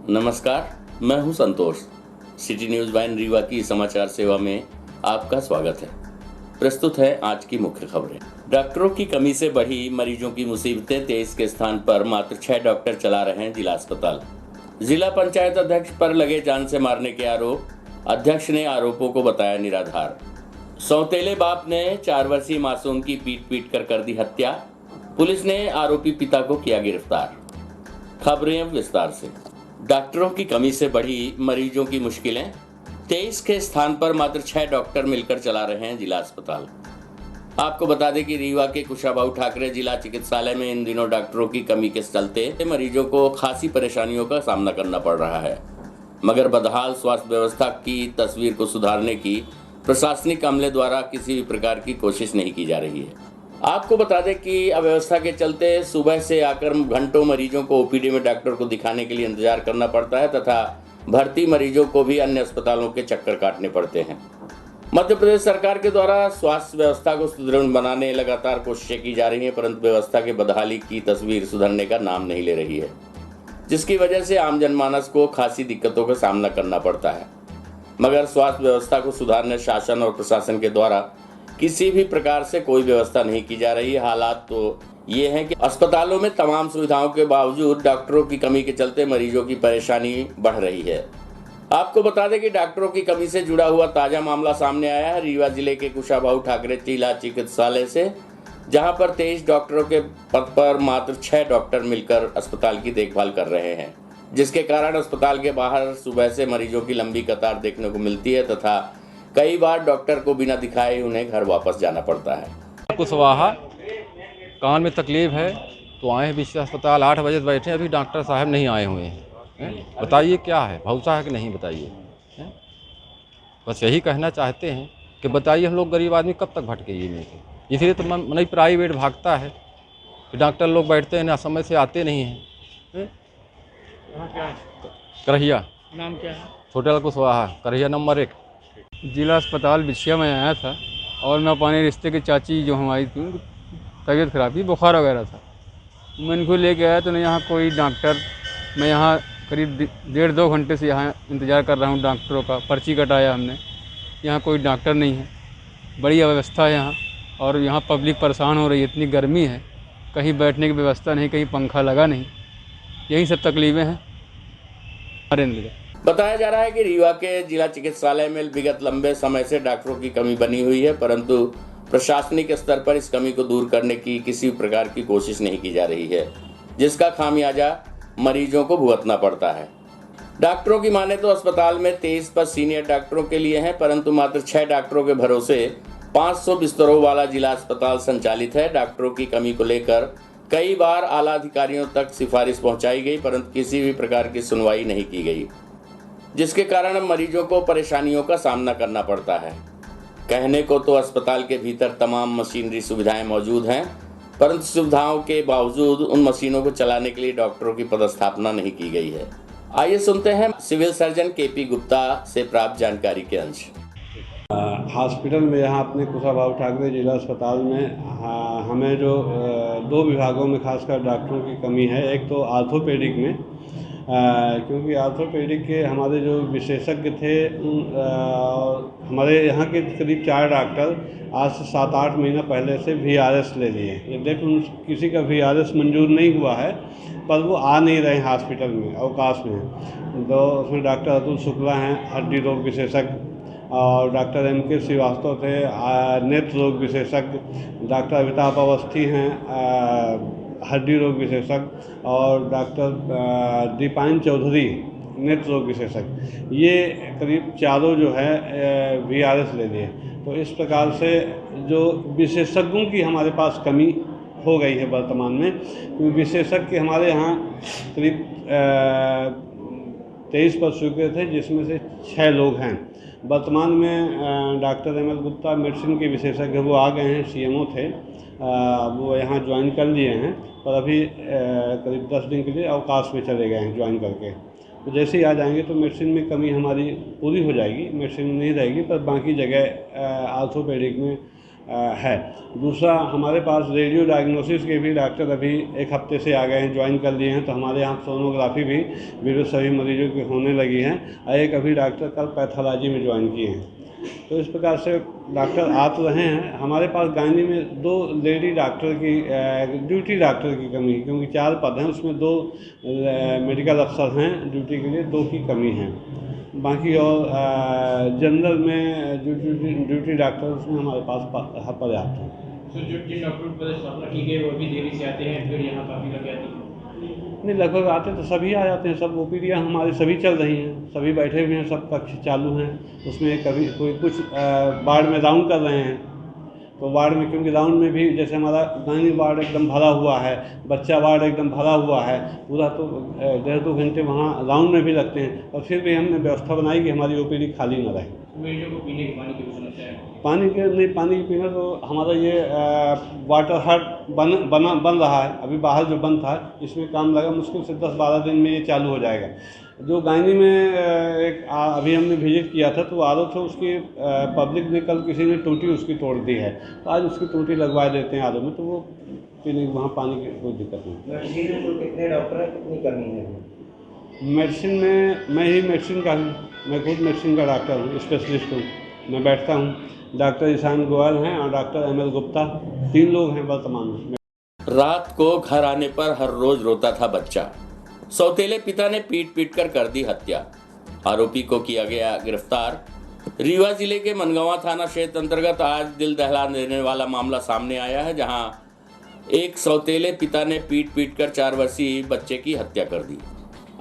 नमस्कार, मैं हूं संतोष। सिटी न्यूज़ वाइन रीवा की समाचार सेवा में आपका स्वागत है। प्रस्तुत है आज की मुख्य खबरें। डॉक्टरों की कमी से बढ़ी मरीजों की मुसीबतें, 23 के स्थान पर मात्र 6 डॉक्टर चला रहे हैं जिला अस्पताल। जिला पंचायत अध्यक्ष पर लगे जान से मारने के आरोप, अध्यक्ष ने आरोपों को बताया निराधार। सौतेले बाप ने 4 वर्षीय मासूम की पीट कर दी हत्या, पुलिस ने आरोपी पिता को किया गिरफ्तार। खबरें अब विस्तार से। डॉक्टरों की कमी से बढ़ी मरीजों की मुश्किलें, 23 के स्थान पर मात्र 6 डॉक्टर मिलकर चला रहे हैं जिला अस्पताल। आपको बता दें कि रीवा के कुशाभाऊ ठाकरे जिला चिकित्सालय में इन दिनों डॉक्टरों की कमी के चलते मरीजों को खासी परेशानियों का सामना करना पड़ रहा है, मगर बदहाल स्वास्थ्य व्यवस्था की तस्वीर को सुधारने की प्रशासनिक अमले द्वारा किसी भी प्रकार की कोशिश नहीं की जा रही है। आपको बता दें कि अव्यवस्था के चलते सुबह से आकर घंटों मरीजों को ओपीडी में डॉक्टर को दिखाने के लिए इंतजार करना पड़ता है तथा भर्ती मरीजों को भी अन्य अस्पतालों के चक्कर काटने पड़ते हैं। मध्य प्रदेश सरकार के द्वारा स्वास्थ्य व्यवस्था को सुदृढ़ बनाने लगातार कोशिशें की जा रही हैं, परंतु व्यवस्था के बदहाली की तस्वीर सुधरने का नाम नहीं ले रही है, जिसकी वजह से आम जनमानस को खासी दिक्कतों का सामना करना पड़ता है। मगर स्वास्थ्य व्यवस्था को सुधारने शासन और प्रशासन के द्वारा किसी भी प्रकार से कोई व्यवस्था नहीं की जा रही है। हालात तो ये हैं कि अस्पतालों में तमाम सुविधाओं के बावजूद डॉक्टरों की कमी के चलते मरीजों की परेशानी बढ़ रही है। आपको बता दें कि डॉक्टरों की कमी से जुड़ा हुआ ताजा मामला सामने आया है रीवा जिले के कुशाभाऊ ठाकरे जिला चिकित्सालय से, जहां पर 23 डॉक्टरों के पद पर मात्र 6 डॉक्टर मिलकर अस्पताल की देखभाल कर रहे हैं, जिसके कारण अस्पताल के बाहर सुबह से मरीजों की लंबी कतार देखने को मिलती है तथा कई बार डॉक्टर को बिना दिखाए उन्हें घर वापस जाना पड़ता है। कुशवाहा कान में तकलीफ है तो आए हैं विशेष अस्पताल, 8 बजे बैठे, अभी डॉक्टर साहब नहीं आए हुए हैं। बताइए क्या है, भरोसा है कि नहीं बताइए। बस यही कहना चाहते हैं कि बताइए, हम लोग गरीब आदमी कब तक भटकेंगे में। इसलिए तो मन प्राइवेट भागता है कि डॉक्टर लोग बैठते हैं ना, समय से आते नहीं हैं। क्या है? करहिया नाम क्या है? Hotel Kushwaha, Karahiya number 1। जिला अस्पताल बिछिया में आया था और मैं अपने रिश्ते की चाची जो हमारी थी, उनकी तबीयत खराब थी, बुखार वगैरह था। मैं इनको लेके आया तो नहीं यहाँ कोई डॉक्टर। मैं यहाँ करीब 1.5-2 घंटे से यहाँ इंतज़ार कर रहा हूँ डॉक्टरों का। पर्ची कटाया हमने, यहाँ कोई डॉक्टर नहीं है। बड़ी अव्यवस्था है यहाँ और यहाँ पब्लिक परेशान हो रही है। इतनी गर्मी है, कहीं बैठने की व्यवस्था नहीं, कहीं पंखा लगा नहीं। यही सब तकलीफ़ें हैं हमारे। बताया जा रहा है कि रीवा के जिला चिकित्सालय में विगत लंबे समय से डॉक्टरों की कमी बनी हुई है, परंतु प्रशासनिक स्तर पर इस कमी को दूर करने की किसी प्रकार की कोशिश नहीं की जा रही है, जिसका खामियाजा मरीजों को भुगतना पड़ता है। डॉक्टरों की माने तो अस्पताल में 23 पद सीनियर डॉक्टरों के लिए हैं, परंतु मात्र 6 डॉक्टरों के भरोसे 500 बिस्तरों वाला जिला अस्पताल संचालित है। डॉक्टरों की कमी को लेकर कई बार आला अधिकारियों तक सिफारिश पहुंचाई गई, परंतु किसी भी प्रकार की सुनवाई नहीं की गई, जिसके कारण मरीजों को परेशानियों का सामना करना पड़ता है। कहने को तो अस्पताल के भीतर तमाम मशीनरी सुविधाएं मौजूद हैं, परंतु सुविधाओं के बावजूद उन मशीनों को चलाने के लिए डॉक्टरों की पदस्थापना नहीं की गई है। आइए सुनते हैं सिविल सर्जन केपी गुप्ता से प्राप्त जानकारी के अंश। हॉस्पिटल में यहाँ अपने कुशाभाऊ ठाकरे जिला अस्पताल में हमें जो 2 विभागों में खासकर डॉक्टरों की कमी है। एक तो आर्थोपेडिक में, क्योंकि आर्थोपेडिक के हमारे जो विशेषज्ञ थे हमारे यहाँ के करीब 4 डॉक्टर आज से 7-8 महीना पहले से VRS ले लिए। यद्यपि किसी का VRS मंजूर नहीं हुआ है, पर वो आ नहीं रहे हैं हॉस्पिटल में, अवकाश में। तो उसमें डॉक्टर अतुल शुक्ला हैं, हड्डी रोग विशेषज्ञ, और डॉक्टर MK श्रीवास्तव थे, नेत्र रोग विशेषज्ञ, डॉक्टर अमिताभ अवस्थी हैं, हड्डी रोग विशेषज्ञ, और डॉक्टर दीपायन चौधरी, नेत्र रोग विशेषज्ञ। ये करीब चारों जो है VRS ले लिए। तो इस प्रकार से जो विशेषज्ञों की हमारे पास कमी हो गई है वर्तमान में, क्योंकि विशेषज्ञ हमारे यहाँ करीब 23 पद स्वीकृत थे, जिसमें से 6 लोग हैं। वर्तमान में डॉक्टर ML गुप्ता मेडिसिन के विशेषज्ञ वो आ गए हैं, CMO थे, वो यहाँ ज्वाइन कर लिए हैं, पर अभी करीब 10 दिन के लिए अवकाश में चले गए हैं ज्वाइन करके। तो जैसे ही आ जाएंगे तो मेडिसिन में कमी हमारी पूरी हो जाएगी। मेडिसिन नहीं रहेगी, पर बाकी जगह आर्थोपेडिक में है। दूसरा, हमारे पास रेडियो डायग्नोसिस के भी डॉक्टर अभी एक हफ्ते से आ गए हैं, ज्वाइन कर लिए हैं, तो हमारे यहाँ सोनोग्राफी भी वीडियो सभी मरीजों की होने लगी हैं। और एक अभी डॉक्टर कल पैथोलॉजी में ज्वाइन किए हैं। तो इस प्रकार से डॉक्टर आ तो रहे हैं। हमारे पास गायनी में 2 लेडी डॉक्टर की ड्यूटी डॉक्टर की कमी है, क्योंकि 4 पद हैं, उसमें 2 मेडिकल अफसर हैं ड्यूटी के लिए, 2 की कमी है। बाकी और जनरल में जो ड्यूटी डॉक्टर उसमें हमारे पास पर्याप्त हैं। तो जो जिन डॉक्टरों की स्थापना की गई वो भी देरी से आते हैं, फिर यहाँ काफ़ी लग जाती है। नहीं, लगभग आते तो सभी आ जाते हैं। सब ओपीडियाँ हमारी सभी चल रही हैं, सभी बैठे हुए हैं, सब कक्ष चालू हैं। उसमें कभी कोई कुछ वार्ड में राउंड कर रहे हैं, तो वार्ड में, क्योंकि राउंड में भी जैसे हमारा गायनी वार्ड एकदम भरा हुआ है, बच्चा वार्ड एकदम भरा हुआ है पूरा, तो 1.5-2 घंटे वहाँ राउंड में भी लगते हैं। और फिर भी हमने व्यवस्था बनाई कि हमारी ओपीडी खाली न रहे। मरीजों को पीने के पानी की भी समस्या है। पानी की पीना तो हमारा ये वाटर हट बन रहा है। अभी बाहर जो बंद था, इसमें काम लगा, मुश्किल से 10-12 दिन में ये चालू हो जाएगा। जो गायनी में अभी हमने विजिट किया था, तो आरओ था उसकी, पब्लिक ने कल किसी ने टूटी उसकी तोड़ दी है, तो आज उसकी टूटी लगवा देते हैं आरओ में, तो वो पीने वहाँ पानी की कोई दिक्कत नहीं। मेडिसिन में तो कितने डॉक्टर हैं, कितनी कमी है? मेडिसिन में मैं ही मेडिसिन का हूँ, मैं खुद मेडिसिन का डॉक्टर हूँ, स्पेशलिस्ट हूँ। मैं बैठता हूँ, डॉक्टर ईशान गोयल हैं और डॉक्टर एमएल गुप्ता, 3 लोग हैं वर्तमान में। रात को घर आने पर हर रोज रोता था बच्चा। सौतेले पिता ने पीट कर दी हत्या। आरोपी को किया गया गिरफ्तार। रीवा जिले के मनगांवा थाना क्षेत्र अंतर्गत आज दिल दहला देने वाला मामला सामने आया है, जहां एक सौतेले पिता ने पीट कर 4 वर्षीय बच्चे की हत्या कर दी।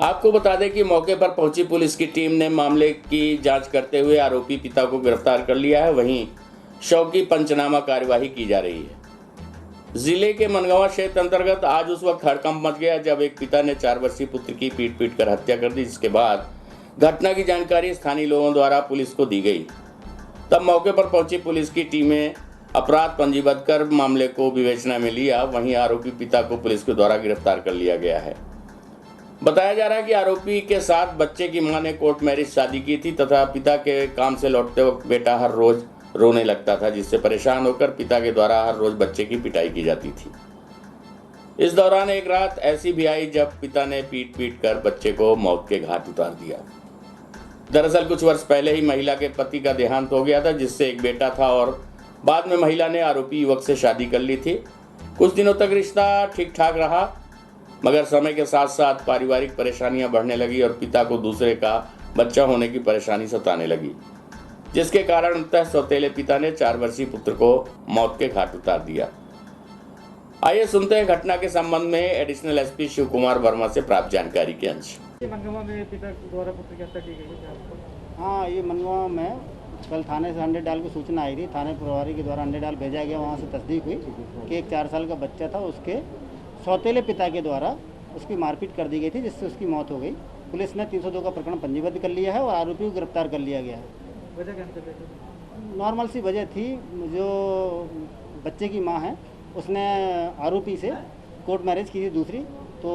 आपको बता दें कि मौके पर पहुंची पुलिस की टीम ने मामले की जांच करते हुए आरोपी पिता को गिरफ्तार कर लिया है। वहीं शव की पंचनामा कार्यवाही की जा रही है। जिले के मनगांवा क्षेत्र अंतर्गत आज उस वक्त हड़कंप मच गया जब एक पिता ने 4 वर्षीय पुत्र की पीट कर हत्या कर दी, जिसके बाद घटना की जानकारी स्थानीय लोगों द्वारा पुलिस को दी गई। तब मौके पर पहुंची पुलिस की टीमें अपराध पंजीबद्ध कर मामले को विवेचना में लिया। वहीं आरोपी पिता को पुलिस के द्वारा गिरफ्तार कर लिया गया है। बताया जा रहा है कि आरोपी के साथ बच्चे की मां ने कोर्ट मैरिज शादी की थी तथा पिता के काम से लौटते वक्त बेटा हर रोज रोने लगता था, जिससे परेशान होकर पिता के द्वारा हर रोज बच्चे की पिटाई की जाती थी। इस दौरान एक रात ऐसी भी आई जब पिता ने पीट कर बच्चे को मौत के घाट उतार दिया। दरअसल कुछ वर्ष पहले ही महिला के पति का देहांत हो गया था, जिससे एक बेटा था और बाद में महिला ने आरोपी युवक से शादी कर ली थी। कुछ दिनों तक रिश्ता ठीक ठाक रहा, मगर समय के साथ साथ पारिवारिक परेशानियां बढ़ने लगी और पिता को दूसरे का बच्चा होने की परेशानी सताने लगी, जिसके कारण अंततः सौतेले पिता ने 4 वर्षीय पुत्र को मौत के घाट उतार दिया। आइए सुनते हैं घटना के संबंध में एडिशनल एसपी शिव कुमार वर्मा से प्राप्त जानकारी के अंश। मनगांवा में पिता द्वारा पुत्र की हत्या की गई है। हाँ, ये मनगांवा में कल थाने से अंडे डाल की सूचना आई थी। थाने प्रभारी के द्वारा अंडे डाल भेजा गया। वहाँ से तस्दीक हुई कि एक 4 साल का बच्चा था, उसके सौतेले पिता के द्वारा उसकी मारपीट कर दी गई थी, जिससे उसकी मौत हो गई। पुलिस ने 302 का प्रकरण पंजीबद्ध कर लिया है और आरोपी को गिरफ्तार कर लिया गया है। वजह क्या है? नॉर्मल सी वजह थी। जो बच्चे की माँ है उसने आरोपी से कोर्ट मैरिज की थी दूसरी, तो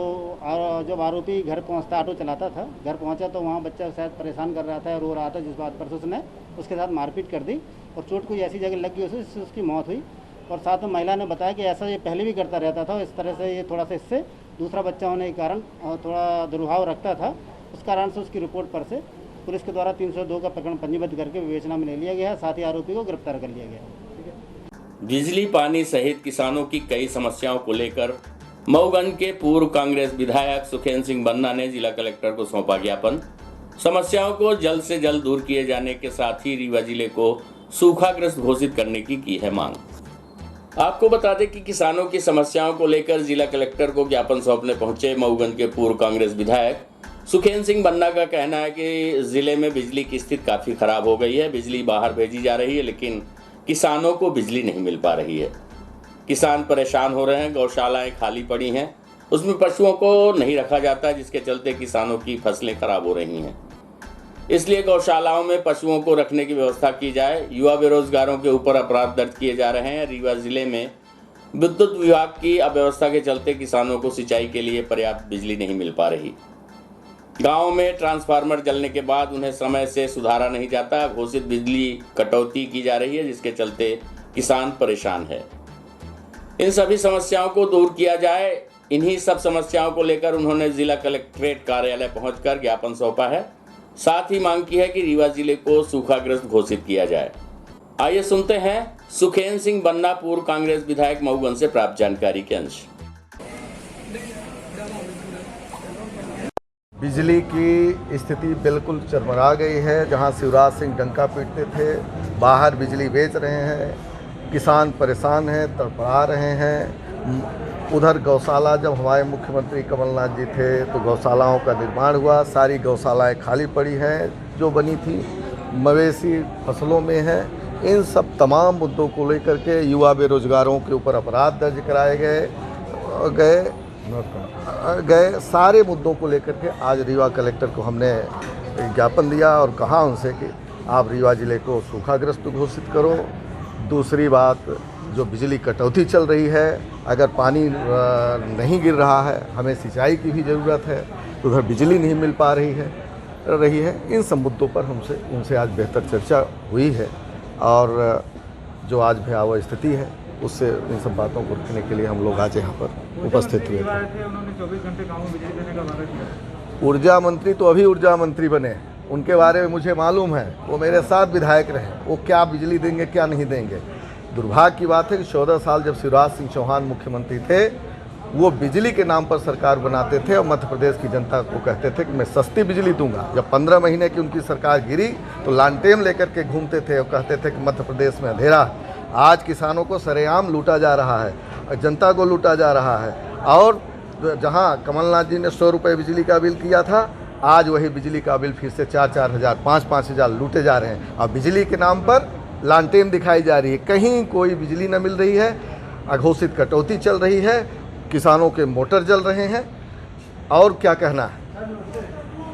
जब आरोपी घर पहुंचता, ऑटो चलाता था, घर पहुंचा तो वहाँ बच्चा शायद परेशान कर रहा था, रो रहा था, जिस बात पर उसने उसके साथ मारपीट कर दी और चोट कोई ऐसी जगह लग गई उससे उसकी मौत हुई। और साथ में महिला ने बताया कि ऐसा ये पहले भी करता रहता था। इस तरह से ये थोड़ा सा इससे दूसरा बच्चा होने के कारण थोड़ा दुर्भाव रखता था। उस कारण से उसकी रिपोर्ट पर से पुलिस के द्वारा 302 का प्रकरण पंजीबद्ध करके विवेचना में ले लिया गया है। साथ ही आरोपी को गिरफ्तार कर लिया गया है। बिजली पानी सहित किसानों की कई समस्याओं को लेकर मऊगंज के पूर्व कांग्रेस विधायक सुखेंद्र सिंह बन्ना ने जिला कलेक्टर को सौंपा ज्ञापन। समस्याओं को जल्द से जल्द दूर किए जाने के साथ ही रीवा जिले को सूखाग्रस्त घोषित करने की है मांग। आपको बता दें कि किसानों की समस्याओं को लेकर जिला कलेक्टर को ज्ञापन सौंपने पहुंचे मऊगंज के पूर्व कांग्रेस विधायक सुखेंद्र सिंह बन्ना का कहना है कि जिले में बिजली की स्थिति काफ़ी खराब हो गई है। बिजली बाहर भेजी जा रही है, लेकिन किसानों को बिजली नहीं मिल पा रही है। किसान परेशान हो रहे हैं। गौशालाएं खाली पड़ी हैं, उसमें पशुओं को नहीं रखा जाता, जिसके चलते किसानों की फसलें खराब हो रही हैं। इसलिए गौशालाओं में पशुओं को रखने की व्यवस्था की जाए। युवा बेरोजगारों के ऊपर अपराध दर्ज किए जा रहे हैं। रीवा जिले में विद्युत विभाग की अव्यवस्था के चलते किसानों को सिंचाई के लिए पर्याप्त बिजली नहीं मिल पा रही। गाँव में ट्रांसफार्मर जलने के बाद उन्हें समय से सुधारा नहीं जाता। घोषित बिजली कटौती की जा रही है, जिसके चलते किसान परेशान है। इन सभी समस्याओं को दूर किया जाए। इन्हीं सब समस्याओं को लेकर उन्होंने जिला कलेक्ट्रेट कार्यालय पहुंचकर ज्ञापन सौंपा है। साथ ही मांग की है कि रीवा जिले को सूखाग्रस्त घोषित किया जाए। आइए सुनते हैं सुखेन सिंह बन्ना पूर्व कांग्रेस विधायक मऊगंज से प्राप्त जानकारी के अंश। बिजली की स्थिति बिल्कुल चरमरा गई है। जहां शिवराज सिंह डंका पीटते थे, बाहर बिजली बेच रहे हैं, किसान परेशान हैं, तड़पड़ा रहे हैं। उधर गौशाला, जब हमारे मुख्यमंत्री कमलनाथ जी थे तो गौशालाओं का निर्माण हुआ, सारी गौशालाएं खाली पड़ी हैं जो बनी थी, मवेशी फसलों में हैं। इन सब तमाम मुद्दों को लेकर के युवा बेरोजगारों के ऊपर अपराध दर्ज कराए गए सारे मुद्दों को लेकर के आज रीवा कलेक्टर को हमने ज्ञापन दिया और कहा उनसे कि आप रीवा ज़िले को सूखाग्रस्त घोषित करो। दूसरी बात, जो बिजली कटौती चल रही है, अगर पानी नहीं गिर रहा है, हमें सिंचाई की भी ज़रूरत है, तो उधर बिजली नहीं मिल पा रही है। इन सब मुद्दों पर हमसे उनसे आज बेहतर चर्चा हुई है और जो आज भयावह स्थिति है उससे इन सब बातों को रखने के लिए हम लोग आज यहाँ पर उपस्थित हुए थे। उन्होंने 24 घंटे गाँव में बिजली देने का वादा किया। ऊर्जा मंत्री तो अभी ऊर्जा मंत्री बने, उनके बारे में मुझे मालूम है, वो मेरे साथ विधायक रहे, वो क्या बिजली देंगे क्या नहीं देंगे। दुर्भाग्य की बात है कि 14 साल जब शिवराज सिंह चौहान मुख्यमंत्री थे, वो बिजली के नाम पर सरकार बनाते थे और मध्य प्रदेश की जनता को कहते थे कि मैं सस्ती बिजली दूंगा। जब 15 महीने की उनकी सरकार गिरी तो लालटेन लेकर के घूमते थे और कहते थे कि मध्य प्रदेश में अंधेरा। आज किसानों को सरेआम लूटा जा रहा है, जनता को लूटा जा रहा है। और जहां कमलनाथ जी ने 100 रुपये बिजली का बिल किया था, आज वही बिजली का बिल फिर से 4-4 हज़ार 5-5 हज़ार लूटे जा रहे हैं। अब बिजली के नाम पर लालटेन दिखाई जा रही है, कहीं कोई बिजली न मिल रही है, अघोषित कटौती चल रही है, किसानों के मोटर जल रहे हैं। और क्या कहना है,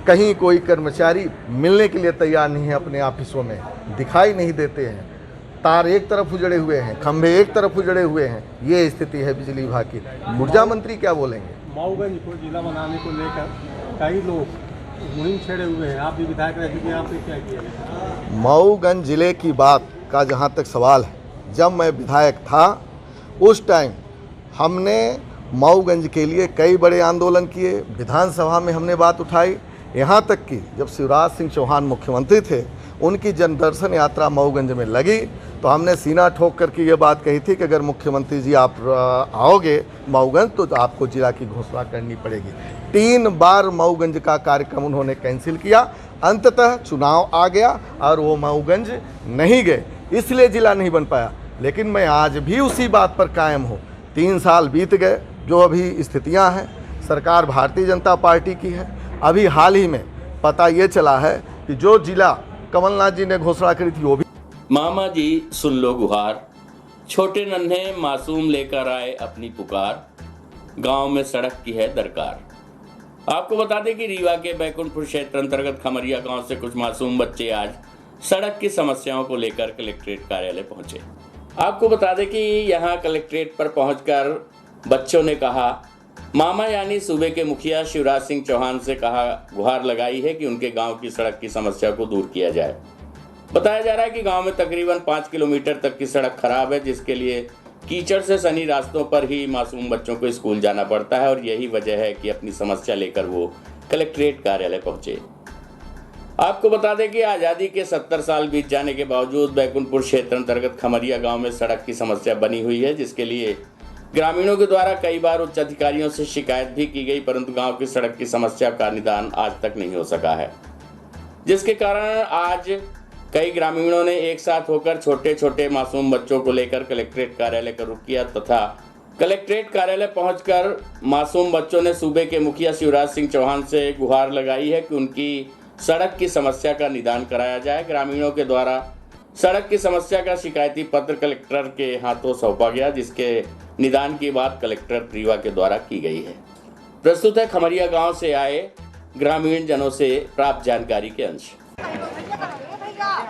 कहीं कोई कर्मचारी मिलने के लिए तैयार नहीं है, अपने ऑफिसों में दिखाई नहीं देते हैं, तार एक तरफ उजड़े हुए हैं, खंभे एक तरफ उजड़े हुए हैं। ये स्थिति है बिजली विभाग की। ऊर्जा मंत्री क्या बोलेंगे? मऊगंज को जिला बनाने को लेकर कई लोग मुहिम छेड़े हुए हैं, आप भी विधायक रह चुके हैं, आपने क्या किया? मऊगंज जिले की बात का जहाँ तक सवाल है, जब मैं विधायक था उस टाइम हमने मऊगंज के लिए कई बड़े आंदोलन किए, विधानसभा में हमने बात उठाई। यहाँ तक कि जब शिवराज सिंह चौहान मुख्यमंत्री थे, उनकी जनदर्शन यात्रा मऊगंज में लगी तो हमने सीना ठोक करके ये बात कही थी कि अगर मुख्यमंत्री जी आप आओगे मऊगंज तो आपको जिला की घोषणा करनी पड़ेगी। 3 बार मऊगंज का कार्यक्रम उन्होंने कैंसिल किया। अंततः चुनाव आ गया और वो मऊगंज नहीं गए, इसलिए जिला नहीं बन पाया। लेकिन मैं आज भी उसी बात पर कायम हूँ। 3 साल बीत गए, जो अभी स्थितियाँ हैं, सरकार भारतीय जनता पार्टी की है। अभी हाल ही में पता ये चला है कि जो जिला कमलनाथ जी ने घोषणा करी थी वो भी। मामा जी सुन लो गुहार, छोटे नन्हे मासूम लेकर आए अपनी पुकार, गांव में सड़क की है दरकार। आपको बता दें कि रीवा के बैकुंठपुर क्षेत्र अंतर्गत खमरिया गांव से कुछ मासूम बच्चे आज सड़क की समस्याओं को लेकर कलेक्ट्रेट कार्यालय पहुंचे। आपको बता दें कि यहां कलेक्ट्रेट पर पहुंचकर बच्चों ने कहा, मामा यानी सूबे के मुखिया शिवराज सिंह चौहान से कहा, गुहार लगाई है कि उनके गांव की सड़क की समस्या को दूर किया जाए। बताया जा रहा है कि गांव में तकरीबन 5 किलोमीटर तक की सड़क खराब है, जिसके लिए कीचड़ से सनी रास्तों पर ही मासूम बच्चों को स्कूल जाना पड़ता है और यही वजह है कि अपनी समस्या लेकर वो कलेक्ट्रेट कार्यालय पहुंचे। आपको बता दें कि आज़ादी के 70 साल बीत जाने के बावजूद बैकुंठपुर क्षेत्र अंतर्गत खमरिया गांव में सड़क की समस्या बनी हुई है, जिसके लिए ग्रामीणों के द्वारा कई बार उच्च अधिकारियों से शिकायत भी की गई, परंतु गांव की सड़क की समस्या का निदान आज तक नहीं हो सका है, जिसके कारण आज कई ग्रामीणों ने एक साथ होकर छोटे छोटे मासूम बच्चों को लेकर कलेक्ट्रेट कार्यालय का रुख किया तथा कलेक्ट्रेट कार्यालय पहुंचकर मासूम बच्चों ने सूबे के मुखिया शिवराज सिंह चौहान से गुहार लगाई है कि उनकी सड़क की समस्या का निदान कराया जाए। ग्रामीणों के द्वारा सड़क की समस्या का शिकायती पत्र कलेक्टर के हाथों सौंपा गया, जिसके निदान की बात कलेक्टर रीवा के द्वारा की गई है। प्रस्तुत है खमरिया गांव से आए ग्रामीण जनों से प्राप्त जानकारी के अंश।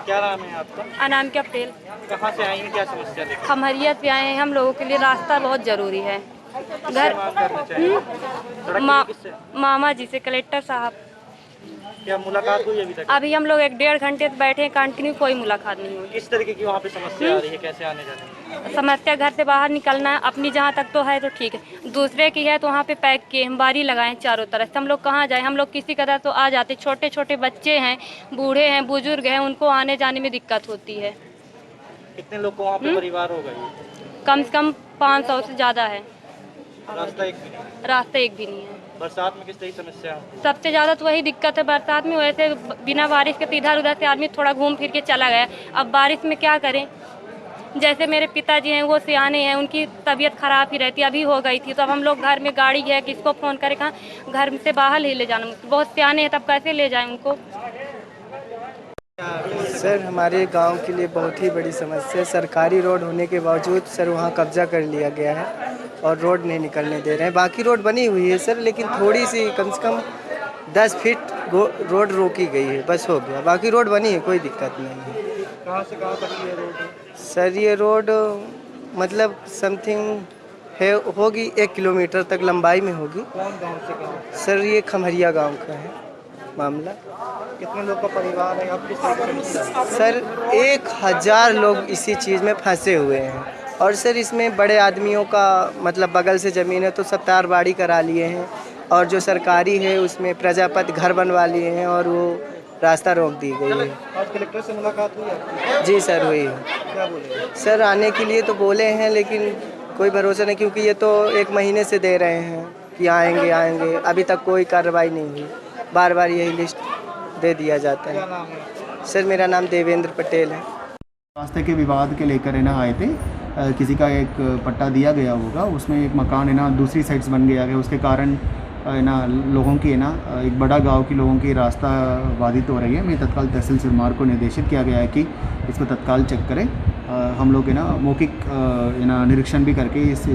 क्या नाम है आपका? अनाम के पटेल। कहाँ से आएंगे, क्या समस्या लेकर? खमरिया पे आए हैं। हम लोगों के लिए रास्ता बहुत जरूरी है। घर मामा जी से, कलेक्टर साहब। क्या मुलाकात हुई अभी तक? अभी हम लोग 1-1.5 घंटे बैठे हैं, कंटिन्यू कोई मुलाकात नहीं हुई। किस तरीके की वहाँ पे समस्या आ रही है, कैसे आने जाने? समस्या घर से बाहर निकलना है, अपनी जहाँ तक तो है तो ठीक है, दूसरे की है तो वहाँ पे पैक किए हम बारी लगाए चारों तरफ से। हम लोग कहाँ जाए, हम लोग किसी कदर तो आ जाते, छोटे छोटे बच्चे हैं, बूढ़े हैं, बुजुर्ग हैं, उनको आने जाने में दिक्कत होती है। कितने लोग को वहाँ पे परिवार होगा ये? कम से कम 500 से ज़्यादा है। रास्ता एक भी नहीं? रास्ता एक भी नहीं है। बरसात में किस तरह की समस्या है? सबसे ज़्यादा तो वही दिक्कत है बरसात में, वैसे बिना बारिश के इधर उधर से आदमी थोड़ा घूम फिर के चला गया। अब बारिश में क्या करें, जैसे मेरे पिताजी हैं वो सियाने हैं, उनकी तबीयत खराब ही रहती, अभी हो गई थी, तो अब हम लोग घर में गाड़ी है, किसको फ़ोन करें, कहाँ घर से बाहर ही ले जाना, बहुत सियाने हैं, तब कैसे ले जाएं उनको। सर हमारे गांव के लिए बहुत ही बड़ी समस्या है। सरकारी रोड होने के बावजूद सर वहां कब्जा कर लिया गया है और रोड नहीं निकलने दे रहे हैं। बाकी रोड बनी हुई है सर, लेकिन थोड़ी सी कम से कम 10 फीट रोड रोकी गई है, बस हो गया। बाकी रोड बनी है, कोई दिक्कत नहीं है। कहाँ से कहाँ तक ये रोड है? सर ये रोड मतलब समथिंग है, होगी 1 किलोमीटर तक लंबाई में होगी। कौन गाँव से कहाँ? सर ये खमरिया गाँव का है मामला। कितने लोग का परिवार है? आप किस तरह से? सर 1000 लोग इसी चीज़ में फंसे हुए हैं। और सर इसमें बड़े आदमियों का मतलब बगल से ज़मीन है तो सब तारबाड़ी करा लिए हैं, और जो सरकारी है उसमें प्रजापति घर बनवा लिए हैं और वो रास्ता रोक दी गई है। आज कलेक्टर से मुलाकात हुई है? जी सर हुई है। क्या बोले? सर आने के लिए तो बोले हैं, लेकिन कोई भरोसा नहीं, क्योंकि ये तो 1 महीने से दे रहे हैं कि आएंगे आएंगे, अभी तक कोई कार्रवाई नहीं हुई। बार बार यही लिस्ट दे दिया जाता क्या है। नाम है? सर मेरा नाम देवेंद्र पटेल है। रास्ते के विवाद के लेकर है ना आए थे। किसी का एक पट्टा दिया गया होगा, उसमें एक मकान है ना दूसरी साइड से बन गया है, उसके कारण है ना लोगों की है ना एक बड़ा गांव के लोगों की रास्ता बाधित हो रही है। मैं तत्काल तहसील सिरमार को निर्देशित किया गया है कि इसको तत्काल चेक करें। हम लोग है ना मौखिक है ना निरीक्षण भी करके इस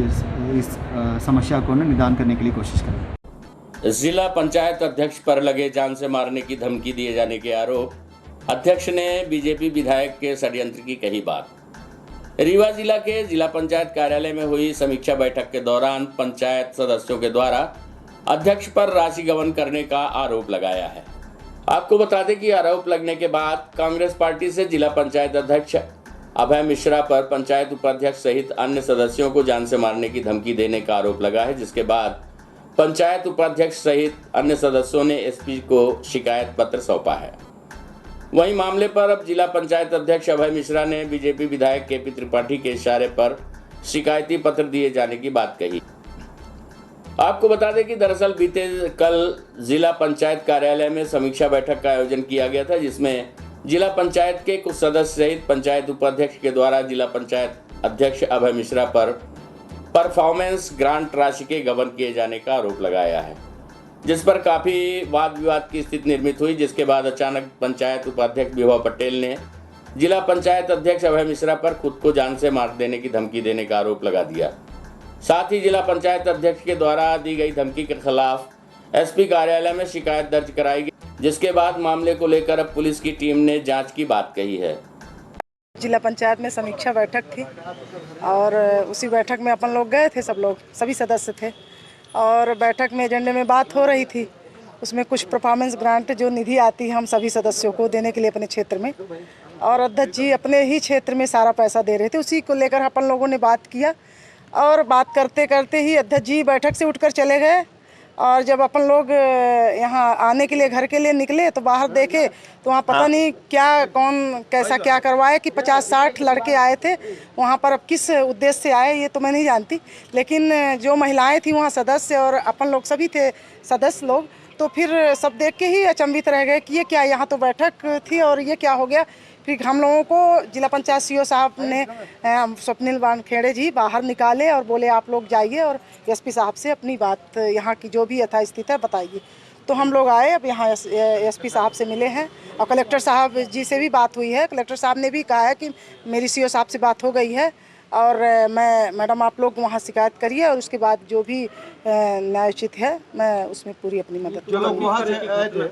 समस्या को ना निदान करने के लिए कोशिश करें। जिला पंचायत अध्यक्ष पर लगे जान से मारने की धमकी दिए जाने के आरोप, अध्यक्ष ने बीजेपी विधायक के षड्यंत्र की कही बात। रीवा जिला के जिला पंचायत कार्यालय में हुई समीक्षा बैठक के दौरान पंचायत सदस्यों के द्वारा अध्यक्ष पर राशि गबन करने का आरोप लगाया है। आपको बता दें कि आरोप लगने के बाद कांग्रेस पार्टी से जिला पंचायत अध्यक्ष अभय मिश्रा पर पंचायत उपाध्यक्ष सहित अन्य सदस्यों को जान से मारने की धमकी देने का आरोप लगा है, जिसके बाद पंचायत उपाध्यक्ष सहित अन्य सदस्यों ने एसपी को शिकायत पत्र सौंपा है। वहीं मामले पर अब जिला पंचायत अध्यक्ष अभय मिश्रा ने बीजेपी विधायक केपी त्रिपाठी के इशारे पर शिकायती पत्र दिए जाने की बात कही। आपको बता दें कि दरअसल बीते कल जिला पंचायत कार्यालय में समीक्षा बैठक का आयोजन किया गया था, जिसमें जिला पंचायत के कुछ सदस्य सहित पंचायत उपाध्यक्ष के द्वारा जिला पंचायत अध्यक्ष अभय मिश्रा पर परफॉर्मेंस ग्रांट राशि के गबन किए जाने का आरोप लगाया है, जिस पर काफी वाद विवाद की स्थिति निर्मित हुई, जिसके बाद अचानक पंचायत उपाध्यक्ष विभा पटेल ने जिला पंचायत अध्यक्ष अभय मिश्रा पर खुद को जान से मार देने की धमकी देने का आरोप लगा दिया। साथ ही जिला पंचायत अध्यक्ष के द्वारा दी गई धमकी के खिलाफ एसपी कार्यालय में शिकायत दर्ज कराई गई, जिसके बाद मामले को लेकर अब पुलिस की टीम ने जांच की बात कही है। जिला पंचायत में समीक्षा बैठक थी और उसी बैठक में अपन लोग गए थे, सब लोग सभी सदस्य थे, और बैठक में एजेंडे में बात हो रही थी। उसमें कुछ परफॉर्मेंस ग्रांट जो निधि आती है हम सभी सदस्यों को देने के लिए अपने क्षेत्र में, और अध्यक्ष जी अपने ही क्षेत्र में सारा पैसा दे रहे थे, उसी को लेकर अपन लोगों ने बात किया। और बात करते करते ही अध्यक्ष जी बैठक से उठकर चले गए, और जब अपन लोग यहाँ आने के लिए घर के लिए निकले तो बाहर देखे तो वहाँ पता नहीं क्या कौन कैसा क्या करवाए कि 50-60 लड़के आए थे वहाँ पर। अब किस उद्देश्य से आए ये तो मैं नहीं जानती, लेकिन जो महिलाएं थी वहाँ सदस्य और अपन लोग सभी थे सदस्य लोग, तो फिर सब देख के ही अचंभित रह गए कि ये क्या, यहाँ तो बैठक थी और ये क्या हो गया। फिर हम लोगों को जिला पंचायत सीओ साहब ने स्वप्निल वानखेड़े जी बाहर निकाले और बोले आप लोग जाइए और एसपी साहब से अपनी बात यहाँ की जो भी यथास्थिति है बताइए। तो हम लोग आए, अब यहाँ एसपी साहब से मिले हैं और कलेक्टर साहब जी से भी बात हुई है। कलेक्टर साहब ने भी कहा है कि मेरी सीओ साहब से बात हो गई है और मैडम आप लोग वहाँ शिकायत करिए और उसके बाद जो भी न्यायोचित है मैं उसमें पूरी अपनी मदद करूँगी।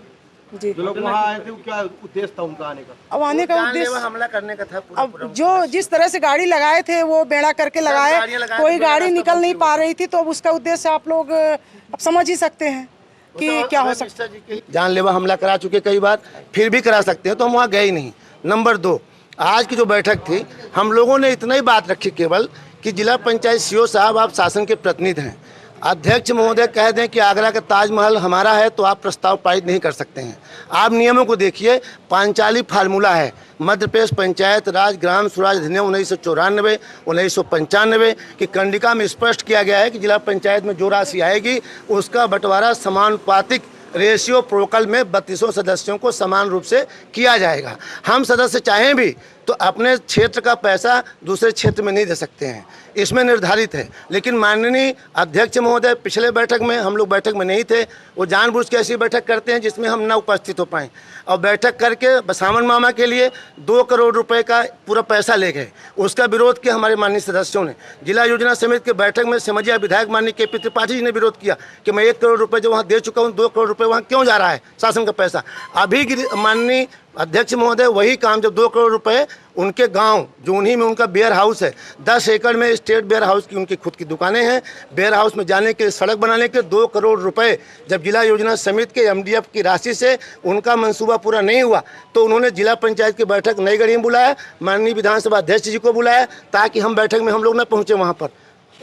जी, जो लोग वहाँ आए थे क्या उद्देश्य था उनका आने का? अब आने का उद्देश्य हमला करने का था। अब जो जिस तरह से गाड़ी लगाए थे वो बेड़ा करके लगाए, कोई गाड़ी निकल नहीं पा रही थी, तो अब उसका उद्देश्य आप लोग अब समझ ही सकते हैं कि क्या हो सकता है। जानलेवा हमला करा चुके कई बार, फिर भी करा सकते हैं, तो हम वहाँ गए ही नहीं। नंबर 2, आज की जो बैठक थी, हम लोगों ने इतना ही बात रखी केवल कि जिला पंचायत सीओ साहब आप शासन के प्रतिनिधि हैं, अध्यक्ष महोदय कह दें कि आगरा का ताजमहल हमारा है तो आप प्रस्ताव पारित नहीं कर सकते हैं। आप नियमों को देखिए, पांचाली फार्मूला है, मध्य प्रदेश पंचायत राज ग्राम स्वराज अधिनियम 1994 1995 की कंडिका में स्पष्ट किया गया है कि जिला पंचायत में जो राशि आएगी उसका बंटवारा समानुपातिक रेशियो प्रोटोकॉल में 32 सदस्यों को समान रूप से किया जाएगा। हम सदस्य चाहें भी तो अपने क्षेत्र का पैसा दूसरे क्षेत्र में नहीं दे सकते हैं, इसमें निर्धारित है। लेकिन माननीय अध्यक्ष महोदय पिछले बैठक में, हम लोग बैठक में नहीं थे, वो जानबूझ के ऐसी बैठक करते हैं जिसमें हम न उपस्थित हो पाएँ, और बैठक करके बसावन मामा के लिए 2 करोड़ रुपए का पूरा पैसा ले गए। उसका विरोध किया हमारे माननीय सदस्यों ने। जिला योजना समिति के बैठक में सिमरिया विधायक माननीय KP त्रिपाठी जी ने विरोध किया कि मैं 1 करोड़ रुपए जो वहाँ दे चुका हूँ, 2 करोड़ रुपए वहाँ क्यों जा रहा है शासन का पैसा। अभी माननीय अध्यक्ष महोदय वही काम, जब 2 करोड़ रुपए उनके गांव जूनी में उनका वेयर हाउस है, 10 एकड़ में स्टेट वेयर हाउस की उनकी खुद की दुकानें हैं, वेयर हाउस में जाने के सड़क बनाने के 2 करोड़ रुपए जब जिला योजना समिति के MDF की राशि से उनका मंसूबा पूरा नहीं हुआ तो उन्होंने जिला पंचायत की बैठक नई गढ़ी में बुलाया, माननीय विधानसभा अध्यक्ष जी को बुलाया ताकि हम बैठक में हम लोग न पहुँचे वहाँ पर,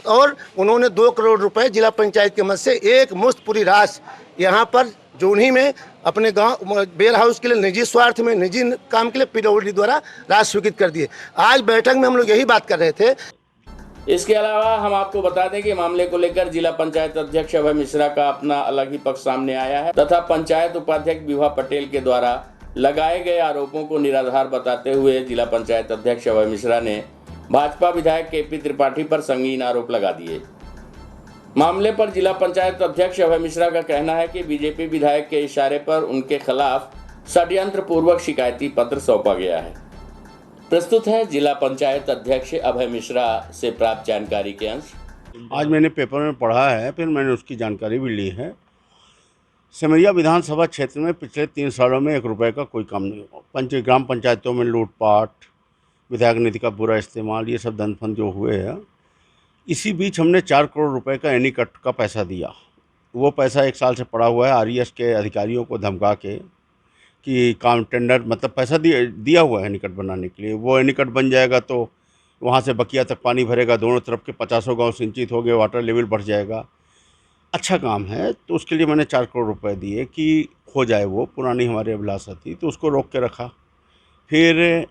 और उन्होंने 2 करोड़ रुपए जिला पंचायत के मद से एक मुश्त पूरी राशि यहाँ पर जूनी में अपने गांव वेयर हाउस के लिए निजी स्वार्थ में, निजी काम के लिए PWD द्वारा राशि स्वीकृत कर दिए। आज बैठक में हम लोग यही बात कर रहे थे। इसके अलावा हम आपको बता दें कि मामले को लेकर जिला पंचायत अध्यक्ष अभय मिश्रा का अपना अलग ही पक्ष सामने आया है तथा पंचायत उपाध्यक्ष विभा पटेल के द्वारा लगाए गए आरोपों को निराधार बताते हुए जिला पंचायत अध्यक्ष अभय मिश्रा ने भाजपा विधायक KP त्रिपाठी पर संगीन आरोप लगा दिए। मामले पर जिला पंचायत अध्यक्ष अभय मिश्रा का कहना है कि बीजेपी विधायक के इशारे पर उनके खिलाफ षड्यंत्र पूर्वक शिकायती पत्र सौंपा गया है। प्रस्तुत है जिला पंचायत अध्यक्ष अभय मिश्रा से प्राप्त जानकारी के अंश। आज मैंने पेपर में पढ़ा है, फिर मैंने उसकी जानकारी भी ली है। सिमरिया विधानसभा क्षेत्र में पिछले 3 सालों में 1 रुपये का कोई काम नहीं हुआ। ग्राम पंचायतों में लूटपाट, विधायक निधि का बुरा इस्तेमाल, ये सब धनफंद जो हुए हैं। इसी बीच हमने 4 करोड़ रुपए का एनीकट का पैसा दिया। वो पैसा 1 साल से पड़ा हुआ है, RES के अधिकारियों को धमका के कि काम टेंडर मतलब पैसा दिया हुआ है एनीकट बनाने के लिए। वो एनीकट बन जाएगा तो वहाँ से बकिया तक पानी भरेगा, दोनों तरफ के 50 गाँव सिंचित हो गए, वाटर लेवल बढ़ जाएगा। अच्छा काम है, तो उसके लिए मैंने 4 करोड़ रुपए दिए कि हो जाए। वो पुरानी हमारी अभिलाषा थी, तो उसको रोक के रखा। फिर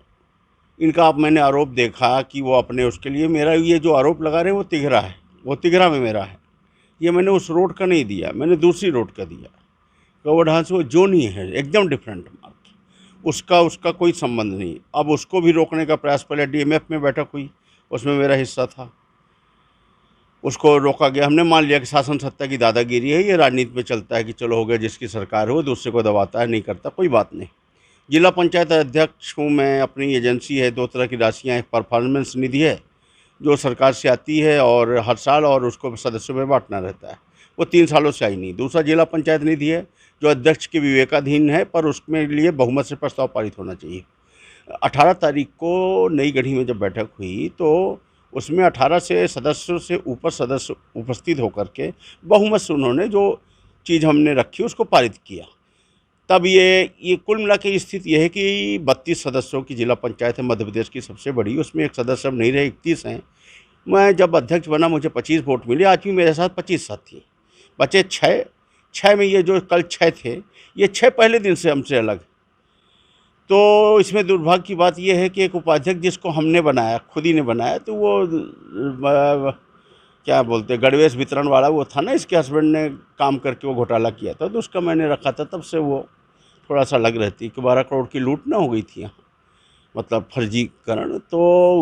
इनका अब मैंने आरोप देखा कि वो अपने उसके लिए, मेरा ये जो आरोप लगा रहे हैं वो तिघरा है, वो तिघरा में मेरा है। ये मैंने उस रोड का नहीं दिया, मैंने दूसरी रोड का दिया। कवर्धा से वो जो नहीं है, एकदम डिफरेंट मार्क, उसका कोई संबंध नहीं। अब उसको भी रोकने का प्रयास, पहले DMF में बैठक हुई, उसमें मेरा हिस्सा था, उसको रोका गया। हमने मान लिया कि शासन सत्ता की दादागिरी है, ये राजनीति में चलता है कि चलो हो गया, जिसकी सरकार हो दूसरे को दबाता है, नहीं करता, कोई बात नहीं। जिला पंचायत अध्यक्ष हूँ मैं, अपनी एजेंसी है, 2 तरह की राशियाँ, एक परफॉर्मेंस निधि है जो सरकार से आती है और हर साल, और उसको सदस्यों में बांटना रहता है, वो 3 सालों से आई नहीं। दूसरा जिला पंचायत निधि है जो अध्यक्ष के विवेकाधीन है, पर उसमें लिए बहुमत से प्रस्ताव पारित होना चाहिए। 18 तारीख को नई गढ़ी में जब बैठक हुई तो उसमें 18 से सदस्यों से ऊपर सदस्य उपस्थित होकर के बहुमत से उन्होंने जो चीज़ हमने रखी उसको पारित किया। तब ये कुल मिला के स्थिति यह है कि 32 सदस्यों की जिला पंचायत है, मध्य प्रदेश की सबसे बड़ी। उसमें एक सदस्य अब नहीं रहे, 31 हैं। मैं जब अध्यक्ष बना मुझे 25 वोट मिले, आज भी मेरे साथ 25 साथी, बचे 6 में ये जो कल 6 थे, ये 6 पहले दिन से हमसे अलग। तो इसमें दुर्भाग्य की बात यह है कि एक उपाध्यक्ष जिसको हमने बनाया, खुद ही ने बनाया, तो वो क्या बोलते गणवेश वितरण वाला वो था ना, इसके हस्बैंड ने काम करके वो घोटाला किया था, तो उसका मैंने रखा था। तब से वो थोड़ा सा लग रहती कि 12 करोड़ की लूट ना हो गई थी यहाँ, मतलब फर्जीकरण। तो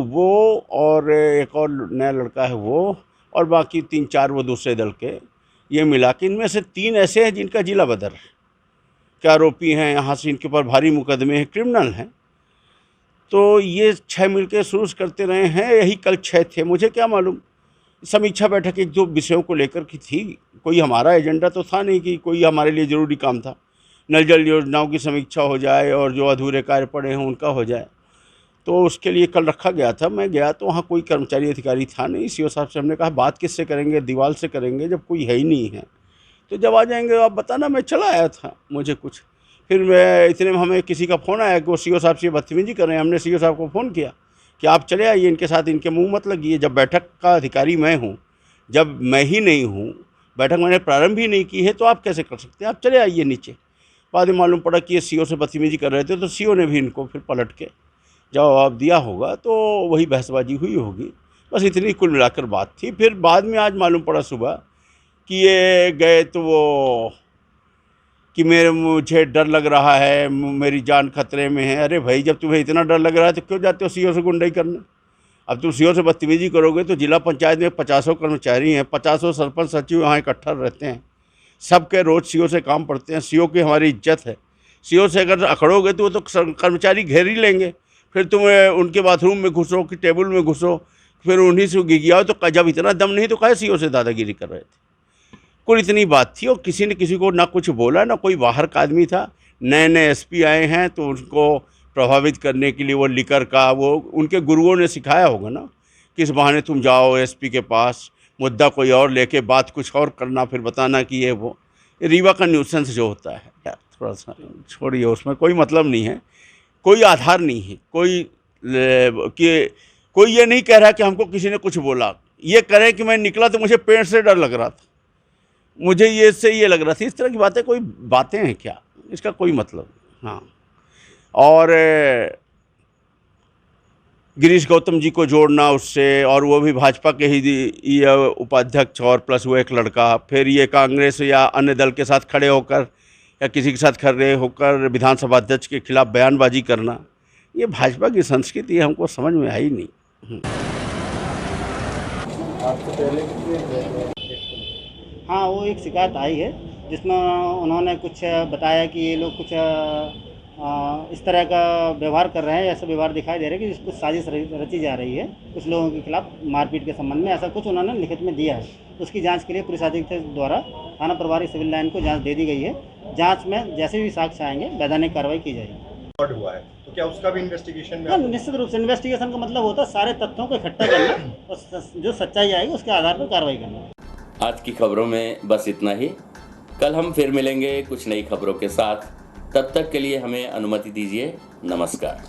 वो और एक और नया लड़का है वो, और बाकी 3-4 वो दूसरे दल के, ये मिला के इनमें से 3 ऐसे हैं जिनका जिला बदर है, के आरोपी हैं, यहाँ से इनके ऊपर भारी मुकदमे हैं, क्रिमिनल हैं। तो ये 6 मिलकर शुरू करते रहे हैं, यही कल 6 थे। मुझे क्या मालूम, समीक्षा बैठक 1-2 विषयों को लेकर की थी, कोई हमारा एजेंडा तो था नहीं कि कोई हमारे लिए ज़रूरी काम था। नल जल योजनाओं की समीक्षा हो जाए और जो अधूरे कार्य पड़े हैं उनका हो जाए, तो उसके लिए कल रखा गया था। मैं गया तो वहाँ कोई कर्मचारी अधिकारी था नहीं। CO साहब से हमने कहा बात किससे करेंगे, दीवार से करेंगे, जब कोई है ही नहीं है तो जब आ जाएंगे आप बताना। मैं चला आया था, मुझे कुछ फिर मैं इतने में हमें किसी का फ़ोन आया कि वो सीओ साहब से बदतमीजी कर रहे हैं। हमने सीओ साहब को फ़ोन किया कि आप चले आइए, इनके साथ इनके मुंह मत लगिए। जब बैठक का अधिकारी मैं हूँ, जब मैं ही नहीं हूँ, बैठक मैंने प्रारंभ ही नहीं की है, तो आप कैसे कर सकते हैं? आप चले आइए नीचे। बाद में मालूम पड़ा कि ये सीओ से बदतमीजी कर रहे थे, तो सीओ ने भी इनको फिर पलट के जवाब दिया होगा, तो वही बहसबाजी हुई होगी। बस इतनी कुल मिलाकर बात थी। फिर बाद में आज मालूम पड़ा सुबह कि ये गए तो वो कि मुझे डर लग रहा है, मेरी जान खतरे में है। अरे भाई, जब तुम्हें इतना डर लग रहा है तो क्यों जाते हो सीओ से गुंडाई करने? अब तुम सीओ से बदतमीजी करोगे तो जिला पंचायत में 50 कर्मचारी हैं, 50 सरपंच सचिव यहाँ इकट्ठा रहते हैं, सबके रोज़ सीओ से काम पड़ते हैं। सीओ की हमारी इज्जत है। सीओ से अगर अखड़ोगे तो वो तो कर्मचारी घेर ही लेंगे। फिर तुम उनके बाथरूम में घुसो कि टेबल में घुसो, फिर उन्हीं से गिगियाओ। तो जब इतना दम नहीं तो काहे सीओ से दादागिरी कर रहे थे? कुल इतनी बात थी और किसी ने किसी को ना कुछ बोला, ना कोई बाहर का आदमी था। नए नए एसपी आए हैं तो उनको प्रभावित करने के लिए वो लिकर का वो उनके गुरुओं ने सिखाया होगा ना, किस बहाने तुम जाओ एसपी के पास, मुद्दा कोई और लेके बात कुछ और करना, फिर बताना कि ये वो रीवा का न्यूसेंस जो होता है यार, थोड़ा सा छोड़िए, उसमें कोई मतलब नहीं है, कोई आधार नहीं है। कोई ये नहीं कह रहा कि हमको किसी ने कुछ बोला। ये करें कि मैं निकला तो मुझे पेड़ से डर लग रहा था, मुझे ये से ये लग रहा था। इस तरह की बातें कोई बातें हैं क्या? इसका कोई मतलब। हाँ, और गिरीश गौतम जी को जोड़ना उससे, और वो भी भाजपा के ही ये उपाध्यक्ष और प्लस वो एक लड़का, फिर ये कांग्रेस या अन्य दल के साथ खड़े होकर या किसी के साथ खड़े होकर विधानसभा अध्यक्ष के खिलाफ बयानबाजी करना, ये भाजपा की संस्कृति हमको समझ में आई नहीं। हाँ, वो एक शिकायत आई है जिसमें उन्होंने कुछ बताया कि ये लोग कुछ इस तरह का व्यवहार कर रहे हैं, ऐसा व्यवहार दिखाई दे रहा है कि कुछ साजिश रची जा रही है कुछ लोगों के खिलाफ मारपीट के संबंध में, ऐसा कुछ उन्होंने लिखित में दिया है। उसकी जांच के लिए पुलिस अधीक्षक द्वारा थाना प्रभारी सिविल लाइन को जांच दे दी गई है। जांच में जैसे भी साक्ष्य आएंगे वैधानिक कार्रवाई की जाएगी। हुआ है तो क्या उसका भी इन्वेस्टिगेशन में? हाँ, निश्चित रूप से इन्वेस्टिगेशन का मतलब होता है सारे तथ्यों को इकट्ठा करना और जो सच्चाई आएगी उसके आधार पर कार्रवाई करना। आज की खबरों में बस इतना ही। कल हम फिर मिलेंगे कुछ नई खबरों के साथ। तब तक के लिए हमें अनुमति दीजिए। नमस्कार।